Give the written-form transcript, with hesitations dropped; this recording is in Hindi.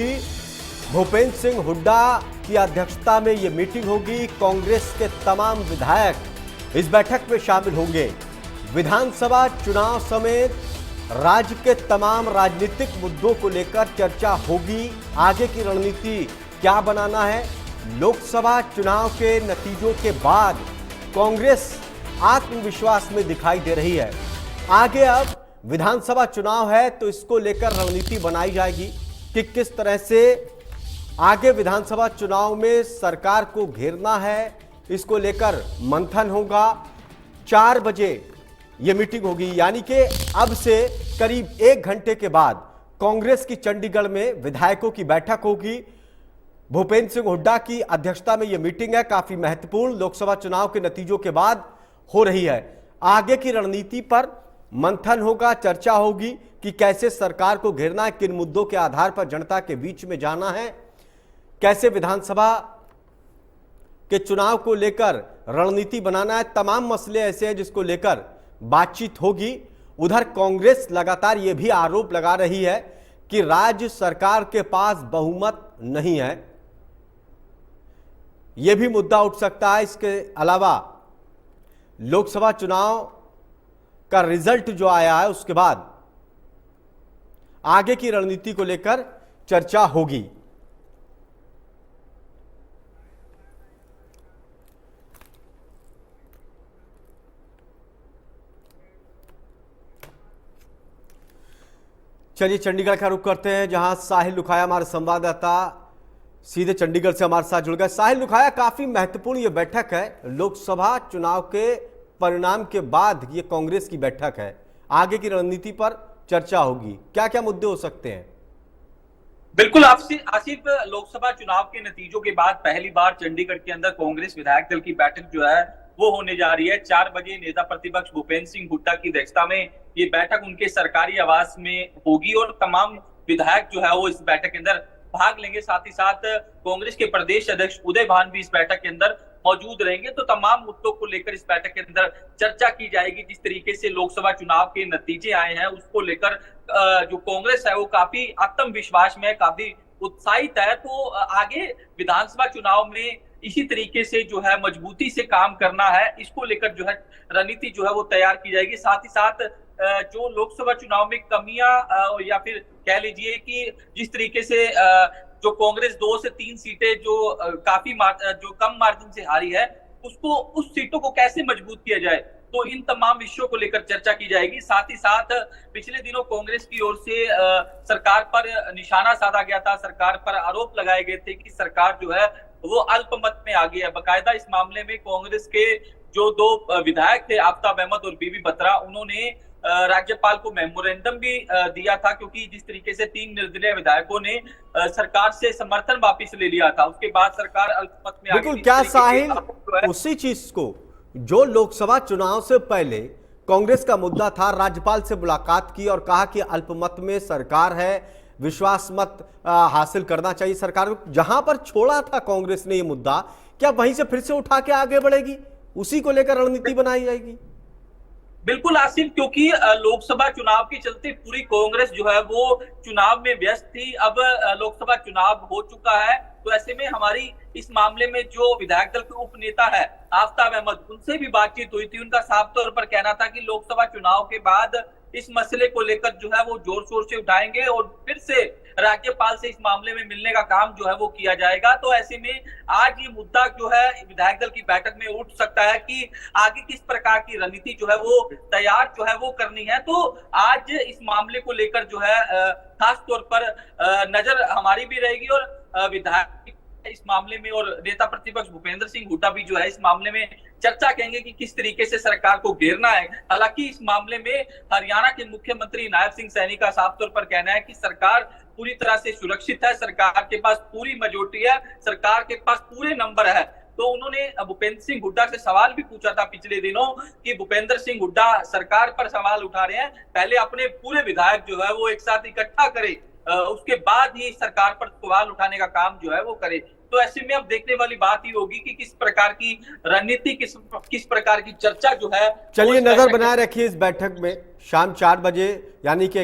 होगी। भूपेंद्र सिंह हुड्डा की अध्यक्षता में यह मीटिंग होगी। कांग्रेस के तमाम विधायक इस बैठक में शामिल होंगे। विधानसभा चुनाव समेत राज्य के तमाम राजनीतिक मुद्दों को लेकर चर्चा होगी। आगे की रणनीति क्या बनाना है। लोकसभा चुनाव के नतीजों के बाद कांग्रेस आत्मविश्वास में दिखाई दे रही है। आगे अब विधानसभा चुनाव है तो इसको लेकर रणनीति बनाई जाएगी कि किस तरह से आगे विधानसभा चुनाव में सरकार को घेरना है। इसको लेकर मंथन होगा। 4 बजे यह मीटिंग होगी, यानी कि अब से करीब 1 घंटे के बाद कांग्रेस की चंडीगढ़ में विधायकों की बैठक होगी। भूपेंद्र सिंह हुड्डा की अध्यक्षता में यह मीटिंग है, काफी महत्वपूर्ण, लोकसभा चुनाव के नतीजों के बाद हो रही है। आगे की रणनीति पर मंथन होगा, चर्चा होगी कि कैसे सरकार को घेरना है, किन मुद्दों के आधार पर जनता के बीच में जाना है, कैसे विधानसभा के चुनाव को लेकर रणनीति बनाना है। तमाम मसले ऐसे हैं जिसको लेकर बातचीत होगी। उधर कांग्रेस लगातार यह भी आरोप लगा रही है कि राज्य सरकार के पास बहुमत नहीं है। यह भी मुद्दा उठ सकता है। इसके अलावा लोकसभा चुनाव का रिजल्ट जो आया है उसके बाद आगे की रणनीति को लेकर चर्चा होगी। चलिए चंडीगढ़ का रुख करते हैं, जहां साहिल लुखाया हमारे संवाददाता सीधे चंडीगढ़ से हमारे साथ जुड़ गए। साहिल लुखाया, काफी महत्वपूर्ण ये बैठक है। लोकसभा चुनाव के परिणाम के बाद ये कांग्रेस की बैठक है। आगे की रणनीति पर चर्चा होगी। क्या क्या मुद्दे हो सकते हैं? बिल्कुल आसिफ, लोकसभा चुनाव के नतीजों के बाद पहली बार चंडीगढ़ के अंदर कांग्रेस विधायक दल की बैठक जो है वो होने जा रही है। 4 बजे नेता प्रतिपक्ष भूपेंद्र सिंह हुड्डा की अध्यक्षता में ये बैठक उनके सरकारी आवास में होगी और तमाम विधायक जो है वो इस बैठक के अंदर भाग लेंगे। साथ ही साथ कांग्रेस के प्रदेश अध्यक्ष उदय भान भी इस बैठक के अंदर मौजूद रहेंगे। तो तमाम मुद्दों को लेकर इस बैठक के अंदर चर्चा की जाएगी। जिस तरीके से लोकसभा चुनाव के नतीजे आए हैं उसको लेकर जो कांग्रेस है वो काफी आत्मविश्वास में, काफी उत्साहित है। तो आगे विधानसभा चुनाव में इसी तरीके से जो है मजबूती से काम करना है, इसको लेकर जो है रणनीति जो है वो तैयार की जाएगी। साथ ही साथ जो लोकसभा चुनाव में कमियां या फिर कह लीजिए कि जिस तरीके से जो कांग्रेस 2 से 3 सीटें जो काफी जो कम मार्जिन से हारी है, उसको उस सीटों को कैसे मजबूत किया जाए, तो इन तमाम विषयों को लेकर चर्चा की जाएगी। साथ ही साथ पिछले दिनों कांग्रेस की ओर से सरकार पर निशाना साधा गया था, सरकार पर आरोप लगाए गए थे कि सरकार जो है वो अल्पमत में आ गई है। बाकायदा इस मामले में कांग्रेस के जो 2 विधायक थे, आफ्ताब अहमद और बीबी बत्रा, उन्होंने राज्यपाल को मेमोरेंडम भी दिया था, क्योंकि जिस तरीके से 3 निर्दलीय विधायकों ने सरकार से समर्थन वापस ले लिया था, उसके बाद सरकार अल्पमत में आ गई। बिल्कुल, क्या साहिल उसी चीज को जो लोकसभा चुनाव से पहले कांग्रेस का मुद्दा था, राज्यपाल से मुलाकात की और कहा कि अल्पमत में सरकार है, विश्वास मत हासिल करना चाहिए सरकार को, जहां पर छोड़ा था कांग्रेस ने ये मुद्दा, क्या वहीं से फिर से उठा के आगे बढ़ेगी? उसी को लेकर रणनीति बनाई जाएगी? बिल्कुल आसिफ, क्योंकि लोकसभा चुनाव के चलते पूरी कांग्रेस जो है वो चुनाव में व्यस्त थी। अब लोकसभा चुनाव हो चुका है, तो ऐसे में हमारी इस मामले में जो विधायक दल के उपनेता है आफ्ताब अहमद, उनसे भी बातचीत हुई थी। उनका साफ तौर पर कहना था कि लोकसभा चुनाव के बाद इस मसले को लेकर जो है वो जोर शोर से उठाएंगे और फिर से राज्यपाल से इस मामले में मिलने का काम जो है वो किया जाएगा। तो ऐसे में आज ये मुद्दा जो है विधायक दल की बैठक में उठ सकता है कि आगे किस प्रकार की रणनीति जो है वो तैयार जो है वो करनी है। तो आज इस मामले को लेकर जो है खास तौर पर नजर हमारी भी रहेगी और विधायक इस मामले में और नेता प्रतिपक्ष भूपेंद्र सिंह हुड्डा भी जो है इस मामले में चर्चा करेंगे कि किस तरीके से सरकार को घेरना है। हालांकि इस मामले में हरियाणा के मुख्यमंत्री नायब सिंह सैनी का साफ तौर पर कहना है कि सरकार पूरी तरह से सुरक्षित है, सरकार के पास पूरी मेजॉरिटी है, सरकार के पास पूरे नंबर है। तो उन्होंने भूपेंद्र सिंह हुड्डा से सवाल भी पूछा था पिछले दिनों कि भूपेंद्र सिंह हुड्डा सरकार पर सवाल उठा रहे हैं, पहले अपने पूरे विधायक जो है वो एक साथ इकट्ठा करे, उसके बाद ही सरकार पर सवाल उठाने का काम जो है वो करे। तो ऐसे में अब देखने वाली बात ही होगी कि किस प्रकार की रणनीति, किस प्रकार की चर्चा जो है। चलिए नजर बनाए रखिए इस बैठक में शाम 4 बजे, यानी कि